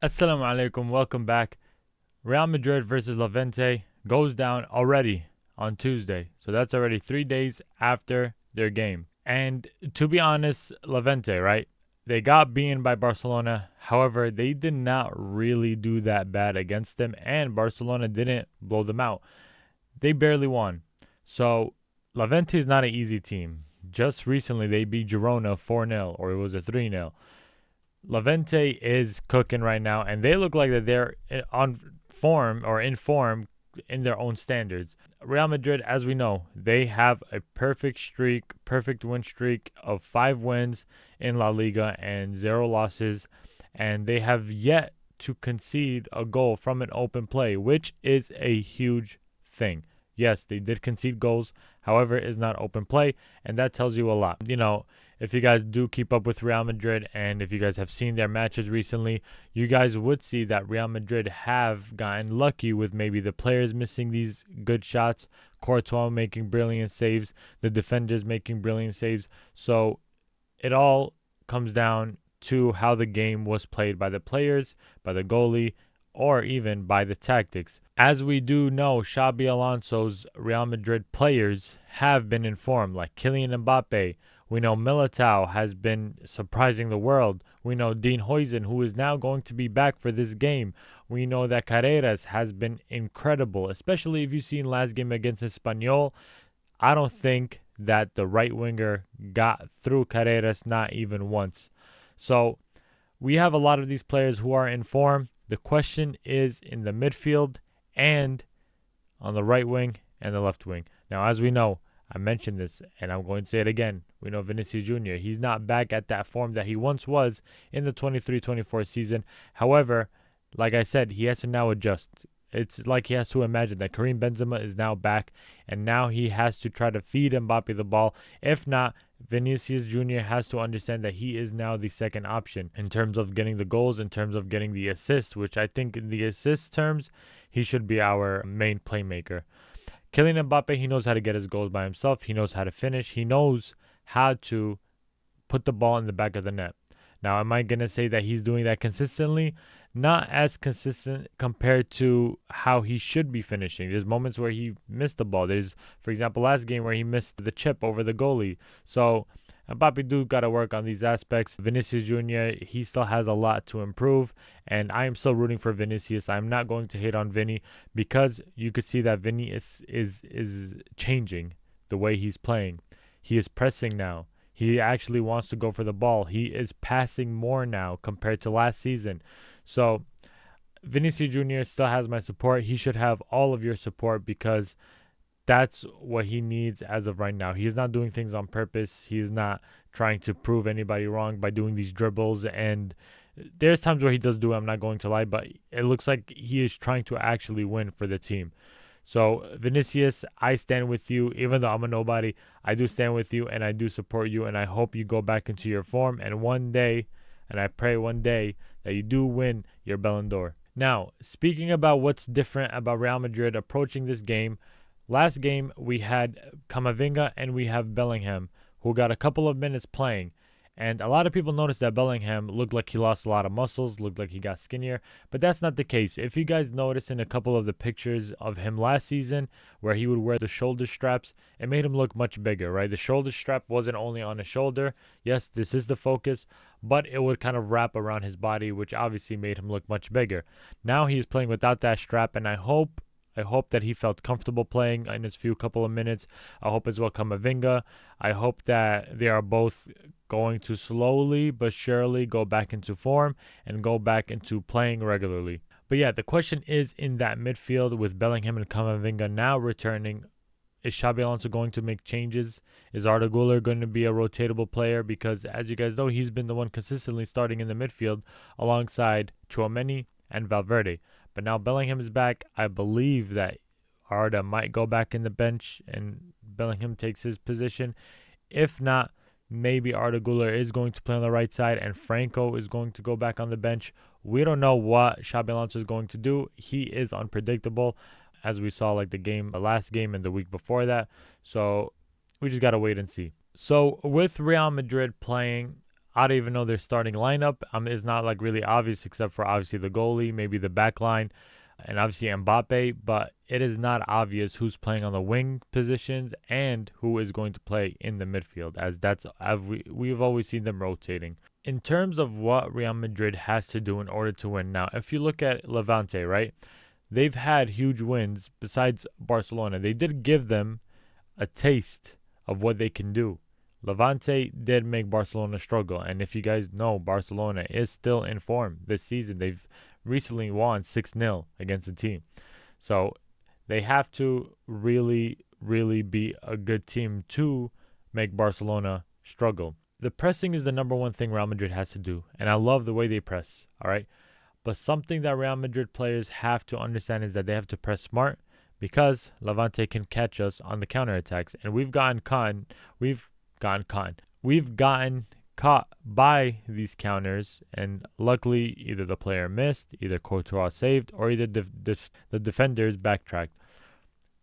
Assalamu alaikum, welcome back. Real Madrid versus Levante goes down already on Tuesday. So that's already 3 days after their game. And to be honest, Levante, right? They got beaten by Barcelona. However, they did not really do that bad against them, and Barcelona didn't blow them out. They barely won. So Levante is not an easy team. Just recently, they beat Girona 4-0, or it was a 3-0. Levante is cooking right now, and they look like that they're on form or in form in their own standards. Real Madrid, as we know, they have a perfect win streak of 5 wins in La Liga and 0 losses, and they have yet to concede a goal from an open play, which is a huge thing. Yes, they did concede goals. However, it's not open play, and that tells you a lot. If you guys do keep up with Real Madrid and if you guys have seen their matches recently, you guys would see that Real Madrid have gotten lucky with maybe the players missing these good shots, Courtois making brilliant saves, the defenders making brilliant saves. So it all comes down to how the game was played by the players, by the goalie, or even by the tactics. As we do know, Xabi Alonso's Real Madrid players have been informed, like Kylian Mbappe. We know Militao has been surprising the world. We know Dean Huijsen, who is now going to be back for this game. We know that Carreras has been incredible, especially if you've seen last game against Espanyol. I don't think that the right winger got through Carreras, not even once. So we have a lot of these players who are in form. The question is in the midfield and on the right wing and the left wing. Now, as we know, I mentioned this and I'm going to say it again. We know Vinícius Júnior. He's not back at that form that he once was in the 23-24 season. However, like I said, he has to now adjust. It's like he has to imagine that Karim Benzema is now back, and now he has to try to feed Mbappe the ball. If not, Vinícius Júnior has to understand that he is now the second option in terms of getting the goals, in terms of getting the assists, which I think in the assist terms, he should be our main playmaker. Kylian Mbappe, he knows how to get his goals by himself. He knows how to finish. He knows how to put the ball in the back of the net. Now, am I going to say that he's doing that consistently? Not as consistent compared to how he should be finishing. There's moments where he missed the ball. There's, for example, last game where he missed the chip over the goalie. So Mbappe do got to work on these aspects. Vinícius Júnior, he still has a lot to improve, and I am still rooting for Vinícius. I'm not going to hate on Vinny because you could see that Vinny is changing the way he's playing. He is pressing now. He actually wants to go for the ball. He is passing more now compared to last season. So Vinícius Júnior still has my support. He should have all of your support because that's what he needs as of right now. He's not doing things on purpose. He's not trying to prove anybody wrong by doing these dribbles. And there's times where he does do it, I'm not going to lie, but it looks like he is trying to actually win for the team. So, Vinícius, I stand with you. Even though I'm a nobody, I do stand with you and I do support you. And I hope you go back into your form. And one day, and I pray one day, that you do win your Ballon d'Or. Now, speaking about what's different about Real Madrid approaching this game, last game we had Camavinga and we have Bellingham, who got a couple of minutes playing. And a lot of people noticed that Bellingham looked like he lost a lot of muscles, looked like he got skinnier, but that's not the case. If you guys notice in a couple of the pictures of him last season where he would wear the shoulder straps, it made him look much bigger, right? The shoulder strap wasn't only on his shoulder. Yes, this is the focus, but it would kind of wrap around his body, which obviously made him look much bigger. Now he's playing without that strap, and I hope that he felt comfortable playing in his couple of minutes. I hope as well Camavinga. I hope that they are both going to slowly but surely go back into form and go back into playing regularly. But yeah, the question is in that midfield with Bellingham and Camavinga now returning, is Xabi Alonso going to make changes? Is Arda Güler going to be a rotatable player? Because as you guys know, he's been the one consistently starting in the midfield alongside Tchouaméni and Valverde. But now Bellingham is back. I believe that Arda might go back in the bench and Bellingham takes his position. If not, maybe Arda Güler is going to play on the right side and Franco is going to go back on the bench. We don't know what Xabi Alonso is going to do. He is unpredictable, as we saw like the last game and the week before that. So we just got to wait and see. So with Real Madrid playing, I don't even know their starting lineup. It's not like really obvious except for obviously the goalie, maybe the back line, and obviously Mbappe. But it is not obvious who's playing on the wing positions and who is going to play in the midfield, as we've always seen them rotating. In terms of what Real Madrid has to do in order to win, now if you look at Levante, right, they've had huge wins besides Barcelona. They did give them a taste of what they can do. Levante did make Barcelona struggle, and if you guys know, Barcelona is still in form this season. They've recently won 6-0 against the team. So they have to really, really be a good team to make Barcelona struggle. The pressing is the number one thing Real Madrid has to do, and I love the way they press, all right? But something that Real Madrid players have to understand is that they have to press smart because Levante can catch us on the counterattacks, and we've gotten caught by these counters, and luckily either the player missed, either Courtois saved, or either the defenders backtracked.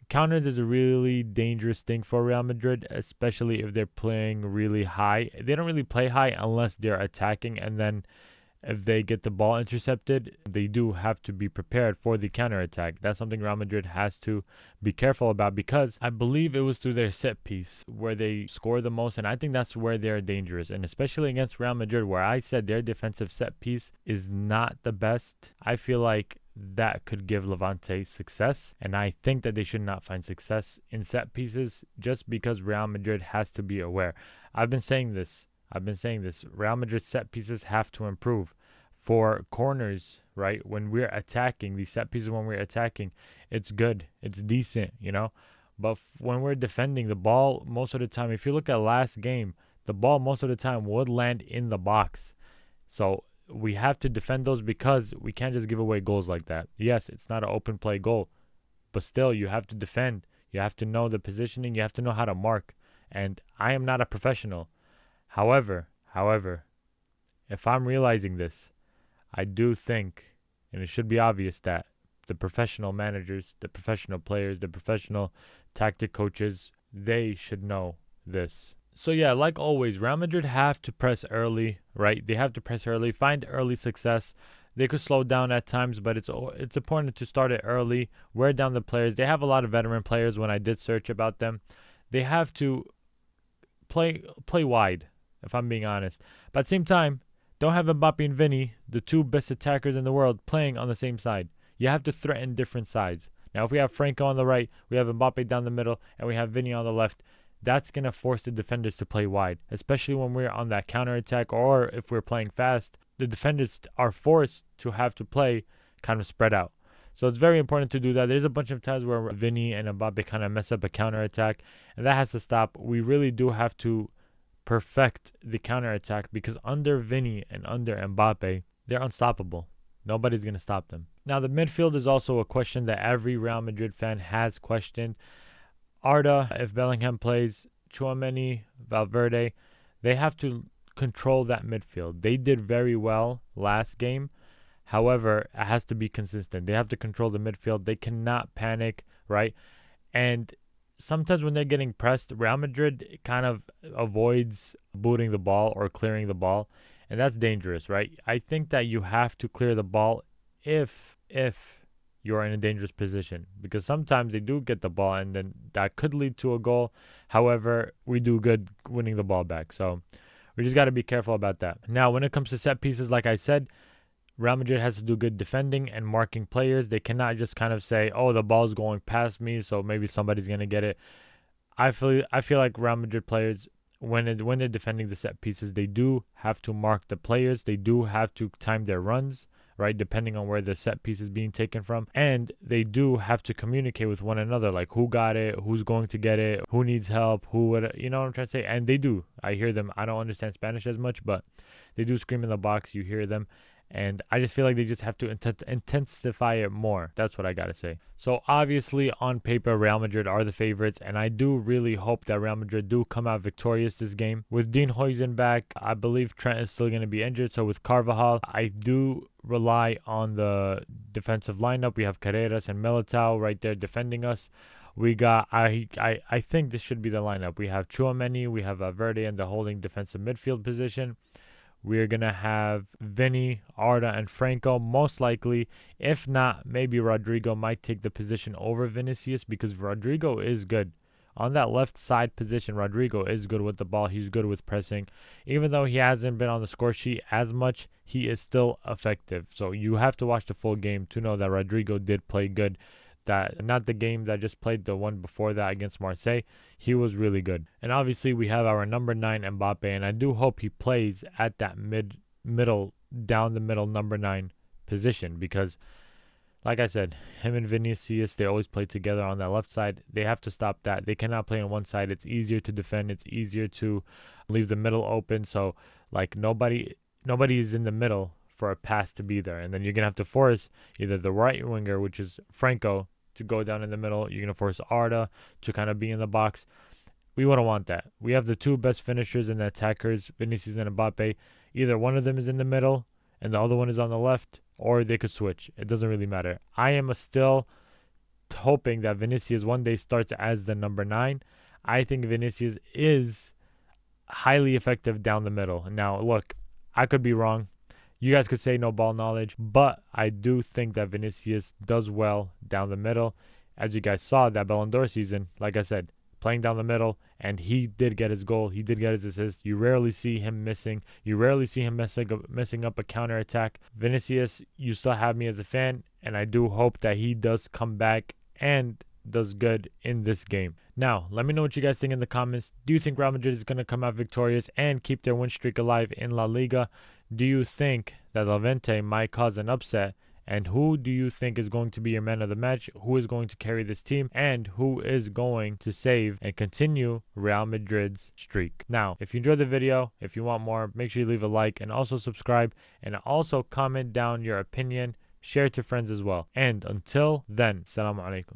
Counters is a really dangerous thing for Real Madrid, especially if they're playing really high. They don't really play high unless they're attacking, and then if they get the ball intercepted, they do have to be prepared for the counterattack. That's something Real Madrid has to be careful about, because I believe it was through their set piece where they score the most, and I think that's where they're dangerous. And especially against Real Madrid, where I said their defensive set piece is not the best, I feel like that could give Levante success, and I think that they should not find success in set pieces just because Real Madrid has to be aware. I've been saying this. Real Madrid set pieces have to improve. For corners, right? When we're attacking, these set pieces, when we're attacking, it's good. It's decent, you know? But when we're defending, the ball, most of the time, if you look at last game, the ball most of the time would land in the box. So we have to defend those because we can't just give away goals like that. Yes, it's not an open play goal, but still, you have to defend. You have to know the positioning. You have to know how to mark. And I am not a professional. However, if I'm realizing this, I do think, and it should be obvious, that the professional managers, the professional players, the professional tactic coaches, they should know this. So yeah, like always, Real Madrid have to press early, right? They have to press early, find early success. They could slow down at times, but it's important to start it early, wear down the players. They have a lot of veteran players. When I did search about them, they have to play wide, if I'm being honest. But at the same time, don't have Mbappe and Vini, the two best attackers in the world, playing on the same side. You have to threaten different sides. Now, if we have Franco on the right, we have Mbappe down the middle, and we have Vini on the left, that's going to force the defenders to play wide, especially when we're on that counterattack, or if we're playing fast. The defenders are forced to have to play kind of spread out. So it's very important to do that. There's a bunch of times where Vini and Mbappe kind of mess up a counterattack, and that has to stop. We really do have to perfect the counterattack, because under Vini and under Mbappe, they're unstoppable. Nobody's going to stop them. Now, the midfield is also a question that every Real Madrid fan has questioned. Arda, if Bellingham plays, Tchouaméni, Valverde, they have to control that midfield. They did very well last game. However, it has to be consistent. They have to control the midfield. They cannot panic, right? And sometimes when they're getting pressed, Real Madrid kind of avoids booting the ball or clearing the ball, and that's dangerous, right? I think that you have to clear the ball if you're in a dangerous position, because sometimes they do get the ball and then that could lead to a goal. However, we do good winning the ball back, so we just got to be careful about that. Now, when it comes to set pieces, like I said, Real Madrid has to do good defending and marking players. They cannot just kind of say, oh, the ball's going past me, so maybe somebody's going to get it. I feel like Real Madrid players, when they're defending the set pieces, they do have to mark the players. They do have to time their runs, right, depending on where the set piece is being taken from. And they do have to communicate with one another, like who got it, who's going to get it, who needs help, who would, you know what I'm trying to say? And they do. I hear them. I don't understand Spanish as much, but they do scream in the box. You hear them. And I just feel like they just have to intensify it more. That's what I got to say. So obviously, on paper, Real Madrid are the favorites. And I do really hope that Real Madrid do come out victorious this game. With Dean Huijsen back, I believe Trent is still going to be injured. So with Carvajal, I do rely on the defensive lineup. We have Carreras and Militao right there defending us. We got, I think this should be the lineup. We have Tchouaméni, we have Valverde in the holding defensive midfield position. we're going to have Vinny, Arda, and Franco most likely. If not, maybe Rodrigo might take the position over Vinícius because Rodrigo is good. On that left side position, Rodrigo is good with the ball. He's good with pressing. Even though he hasn't been on the score sheet as much, he is still effective. So you have to watch the full game to know that Rodrigo did play good. That not the game that just played, the one before that against Marseille, he was really good. And obviously we have our number 9 Mbappe, and I do hope he plays at that middle down the middle number 9 position, because like I said, him and Vinícius, they always play together on that left side. They have to stop that. They cannot play on one side. It's easier to defend. It's easier to leave the middle open. So like nobody is in the middle for a pass to be there. And then you're going to have to force either the right winger, which is Franco, to go down in the middle. You're going to force Arda to kind of be in the box. We wouldn't want that. We have the two best finishers and attackers, Vinícius and Mbappe. Either one of them is in the middle and the other one is on the left, or they could switch. It doesn't really matter. I am still hoping that Vinícius one day starts as the number 9. I think Vinícius is highly effective down the middle. Now, look, I could be wrong. You guys could say no ball knowledge, but I do think that Vinícius does well down the middle. As you guys saw, that Ballon d'Or season, like I said, playing down the middle, and he did get his goal. He did get his assist. You rarely see him missing. You rarely see him messing up a counterattack. Vinícius, you still have me as a fan, and I do hope that he does come back and does good in this game. Now, let me know what you guys think in the comments. Do you think Real Madrid is going to come out victorious and keep their win streak alive in La Liga? Do you think that Levante might cause an upset? And who do you think is going to be your man of the match? Who is going to carry this team? And who is going to save and continue Real Madrid's streak? Now, if you enjoyed the video, if you want more, make sure you leave a like and also subscribe. And also comment down your opinion. Share it to friends as well. And until then, Assalamu alaikum.